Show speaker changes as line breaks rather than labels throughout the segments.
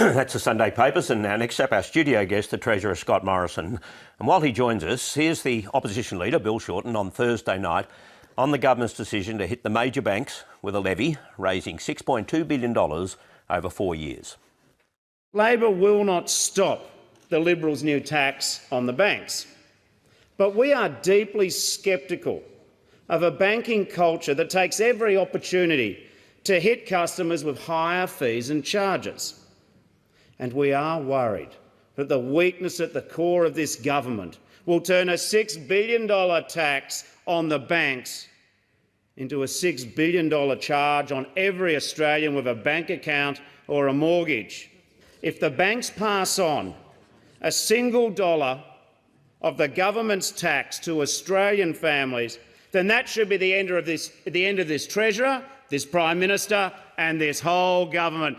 That's the Sunday Papers, and now next up our studio guest, the Treasurer Scott Morrison. And while he joins us, here's the opposition leader, Bill Shorten, on Thursday night on the government's decision to hit the major banks with a levy, raising $6.2 billion over 4 years.
Labor will not stop the Liberals' new tax on the banks, but we are deeply sceptical of a banking culture that takes every opportunity to hit customers with higher fees and charges. And we are worried that the weakness at the core of this government will turn a $6 billion tax on the banks into a $6 billion charge on every Australian with a bank account or a mortgage. If the banks pass on a single dollar of the government's tax to Australian families, then that should be the end of this Treasurer, this Prime Minister and this whole government.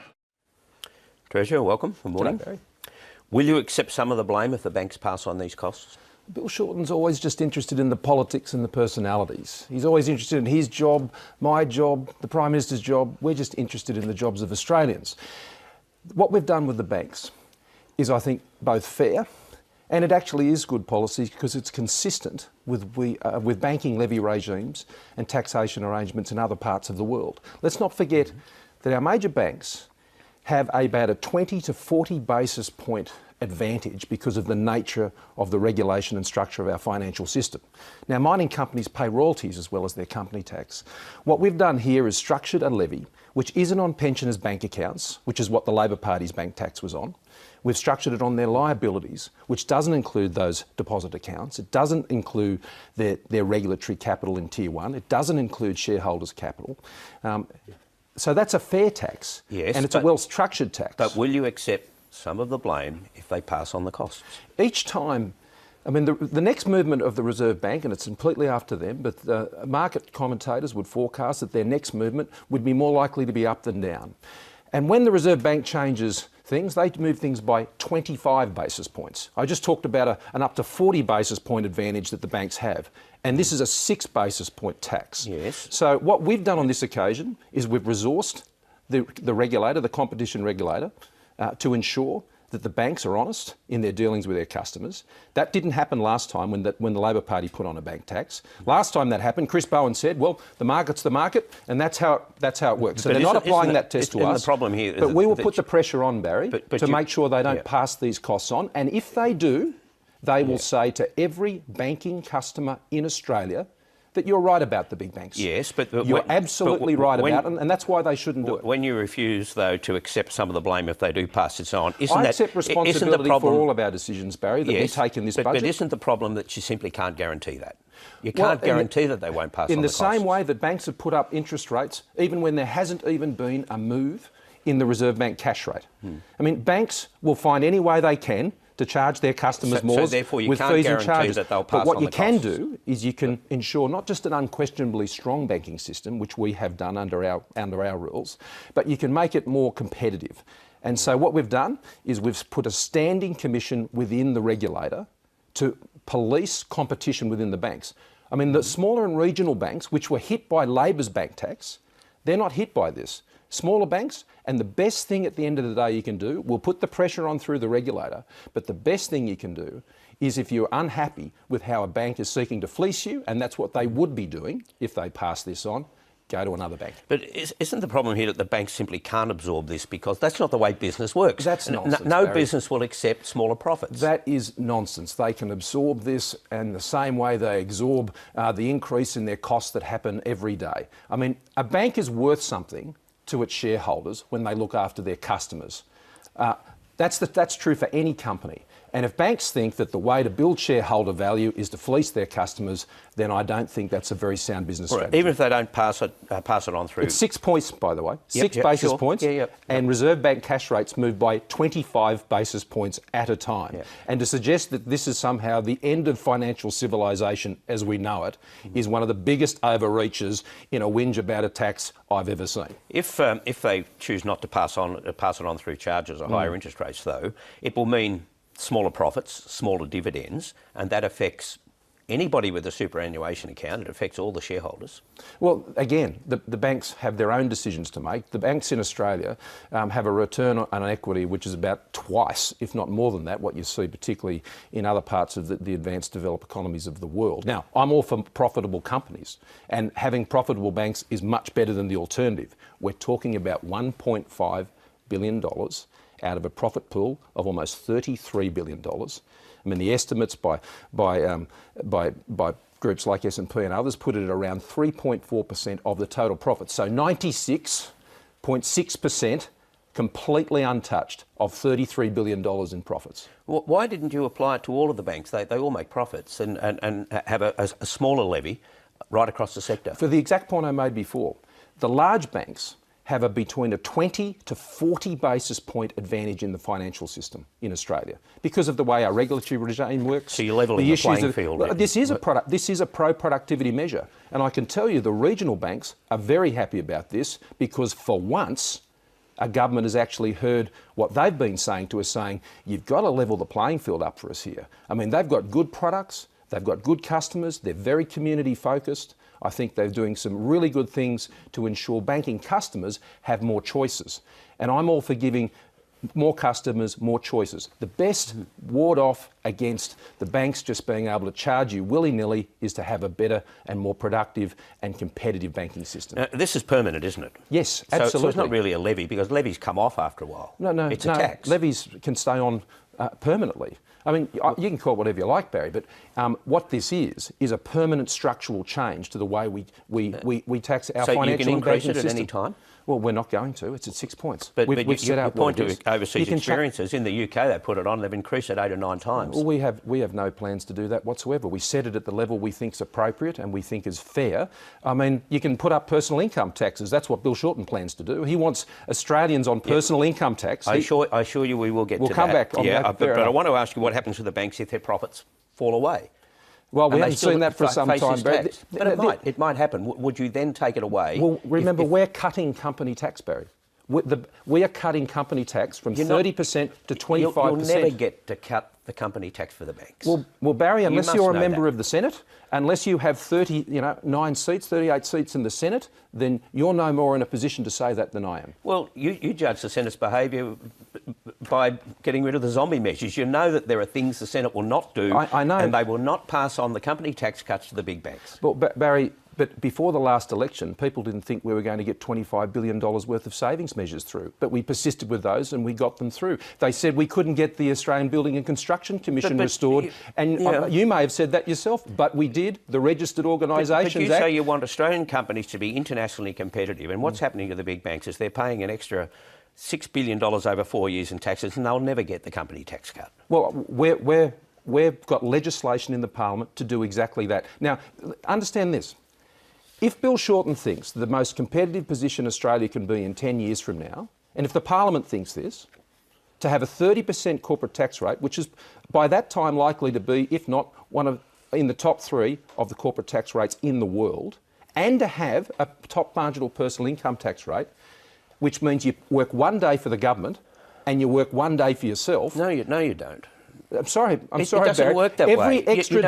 Treasurer, welcome. Good morning.
Barry.
Will you accept some of the blame if the banks pass on these costs?
Bill Shorten's always just interested in the politics and the personalities. He's always interested in his job, my job, the Prime Minister's job. We're just interested in the jobs of Australians. What we've done with the banks is, I think, both fair and it actually is good policy because it's consistent with banking levy regimes and taxation arrangements in other parts of the world. Let's not forget that our major banks have about a 20 to 40 basis point advantage because of the nature of the regulation and structure of our financial system. Now, mining companies pay royalties as well as their company tax. What we've done here is structured a levy which isn't on pensioners' bank accounts, which is what the Labor Party's bank tax was on. We've structured it on their liabilities, which doesn't include those deposit accounts. It doesn't include their regulatory capital in Tier 1. It doesn't include shareholders' capital. So that's a fair tax,
yes,
and it's a well-structured tax.
But will you accept some of the blame if they pass on the costs?
Each time, I mean, the next movement of the Reserve Bank, and it's completely up to them, but market commentators would forecast that their next movement would be more likely to be up than down. And when the Reserve Bank changes things, they move things by 25 basis points. I just talked about an up to 40 basis point advantage that the banks have. And this is a 6 basis point tax.
Yes.
So what we've done on this occasion is we've resourced the regulator, the competition regulator, to ensure that the banks are honest in their dealings with their customers. That didn't happen last time when the Labor Party put on a bank tax. Last time that happened, Chris Bowen said, well, the market's the market, and that's how it works. So they're not applying that test to us.
The problem here
but we will put the pressure on, Barry, to make sure they don't pass these costs on. And if they do, they will say to every banking customer in Australia that you're right about the big banks.
Yes, but
you're absolutely right about it, and that's why they shouldn't do it.
When you refuse, though, to accept some of the blame if they do pass this on,
I accept responsibility for all of our decisions, Barry, that we take in this budget.
But isn't the problem that you simply can't guarantee that? You can't guarantee that they won't pass on the costs.
In the same way that banks have put up interest rates, even when there hasn't even been a move in the Reserve Bank cash rate. I mean, banks will find any way they can to charge their customers more with fees and charges.
That they'll pass
but what
on
you
the
can
costs.
do is you can ensure not just an unquestionably strong banking system, which we have done under our rules, but you can make it more competitive. And so what we've done is we've put a standing commission within the regulator to police competition within the banks. I mean, the smaller and regional banks, which were hit by Labor's bank tax, they're not hit by this. Smaller banks, and the best thing at the end of the day you can do, we'll put the pressure on through the regulator, but the best thing you can do is if you're unhappy with how a bank is seeking to fleece you, and that's what they would be doing if they pass this on, go to another bank.
But isn't the problem here that the banks simply can't absorb this because that's not the way business works?
That's nonsense,
No
Barry.
business will accept smaller profits.
That is nonsense. They can absorb this in the same way they absorb the increase in their costs that happen every day. I mean, a bank is worth something to its shareholders when they look after their customers. That's true for any company. And if banks think that the way to build shareholder value is to fleece their customers, then I don't think that's a very sound business strategy.
Even if they don't pass it on through.
It's 6 points, by the way. 6 basis points. And Reserve Bank cash rates move by 25 basis points at a time. And to suggest that this is somehow the end of financial civilisation as we know it is one of the biggest overreaches in a whinge about a tax I've ever seen.
If they choose not to pass it on through charges or higher interest rates, though, it will mean smaller profits, smaller dividends, and that affects anybody with a superannuation account. It affects all the shareholders.
Well, again, the banks have their own decisions to make. The banks in Australia have a return on equity which is about twice, if not more than that, what you see particularly in other parts of the advanced developed economies of the world. Now, I'm all for profitable companies, and having profitable banks is much better than the alternative. We're talking about $1.5 billion out of a profit pool of almost $33 billion. I mean, the estimates by groups like S&P and others put it at around 3.4% of the total profit. So 96.6% completely untouched of $33 billion in profits.
Why didn't you apply it to all of the banks? They all make profits and have a smaller levy right across the sector.
For the exact point I made before, the large banks have between a 20 to 40 basis point advantage in the financial system in Australia because of the way our regulatory regime works.
So you're levelling the playing field.
Well, this is a pro-productivity measure, and I can tell you the regional banks are very happy about this because for once a government has actually heard what they've been saying to us, saying you've got to level the playing field up for us here. I mean, they've got good products, they've got good customers, they're very community focused. I think they're doing some really good things to ensure banking customers have more choices. And I'm all for giving more customers more choices. The best ward off against the banks just being able to charge you willy-nilly is to have a better and more productive and competitive banking system.
This is permanent, isn't it?
Yes, absolutely.
So it's not really a levy because levies come off after a while.
No,
it's a tax.
Levies can stay on permanently. I mean, you can call it whatever you like, Barry, but what this is a permanent structural change to the way we tax our financial and banking system. So you can increase it at any time? Well, we're not going to. It's at 6 points.
But you point to overseas experiences. In the UK, they put it on. They've increased it 8 or 9 times.
Well, we have no plans to do that whatsoever. We set it at the level we think is appropriate and we think is fair. I mean, you can put up personal income taxes. That's what Bill Shorten plans to do. He wants Australians on personal income tax. I
assure you we will get to that.
We'll come back on that.
But I want to ask you what happens to the banks if their profits fall away?
Well, we haven't seen that for some time.
But it might happen. Would you then take it away?
Well, remember, we're cutting company tax, Barry. We are cutting company tax from 30% to 25%.
You'll never get to cut the company tax for the banks.
Well, Barry, unless you're a member of the Senate, unless you have 38 seats in the Senate, then you're no more in a position to say that than I am.
Well, you judge the Senate's behaviour by getting rid of the zombie measures. You know that there are things the Senate will not do.
I know.
And they will not pass on the company tax cuts to the big banks.
Well, Barry, but before the last election, people didn't think we were going to get $25 billion worth of savings measures through. But we persisted with those and we got them through. They said we couldn't get the Australian Building and Construction Commission restored. You may have said that yourself, but we did. The Registered Organisations
But you say you want Australian companies to be internationally competitive. And what's happening to the big banks is they're paying an extra $6 billion over 4 years in taxes and they'll never get the company tax cut.
Well, we've got legislation in the Parliament to do exactly that. Now, understand this. If Bill Shorten thinks the most competitive position Australia can be in 10 years from now, and if the Parliament thinks this, to have a 30% corporate tax rate, which is by that time likely to be, if not in the top 3 of the corporate tax rates in the world, and to have a top marginal personal income tax rate, which means you work 1 day for the government and you work 1 day for yourself.
No, you don't.
I'm sorry, Barry.
It doesn't work that way.
Every extra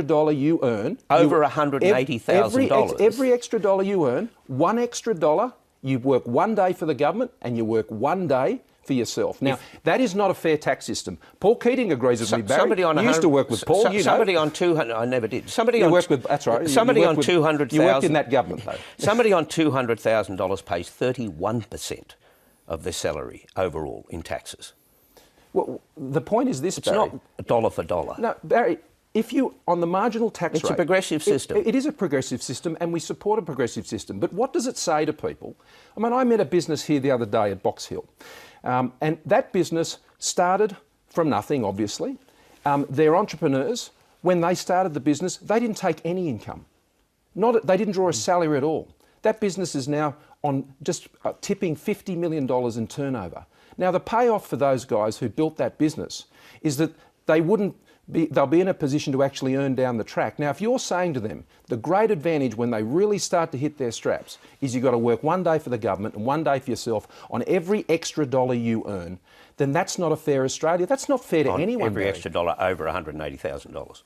dollar you earn
over $180,000.
Every extra dollar you earn, $1 extra, you work 1 day for the government and you work 1 day for yourself. Now, that is not a fair tax system. Paul Keating agrees with me, Barry. You used to work with Paul,
Somebody on 200... I never did.
That's right.
Somebody on 200,000...
You worked in that government, though.
Somebody on $200,000 pays 31% of their salary overall in taxes.
Well, the point is this, Barry.
It's not dollar for dollar.
No, Barry, if you, on the marginal tax rate...
It's a progressive system.
It is a progressive system, and we support a progressive system. But what does it say to people? I mean, I met a business here the other day at Box Hill, and that business started from nothing, obviously. Their entrepreneurs, when they started the business, they didn't take any income. They didn't draw a salary at all. That business is now on just tipping $50 million in turnover. Now, the payoff for those guys who built that business is that they wouldn't they'll be in a position to actually earn down the track. Now, if you're saying to them, the great advantage when they really start to hit their straps is you've got to work one day for the government and one day for yourself on every extra dollar you earn, then that's not a fair Australia. That's not fair to anyone.
Every
Barry.
extra dollar over $180,000.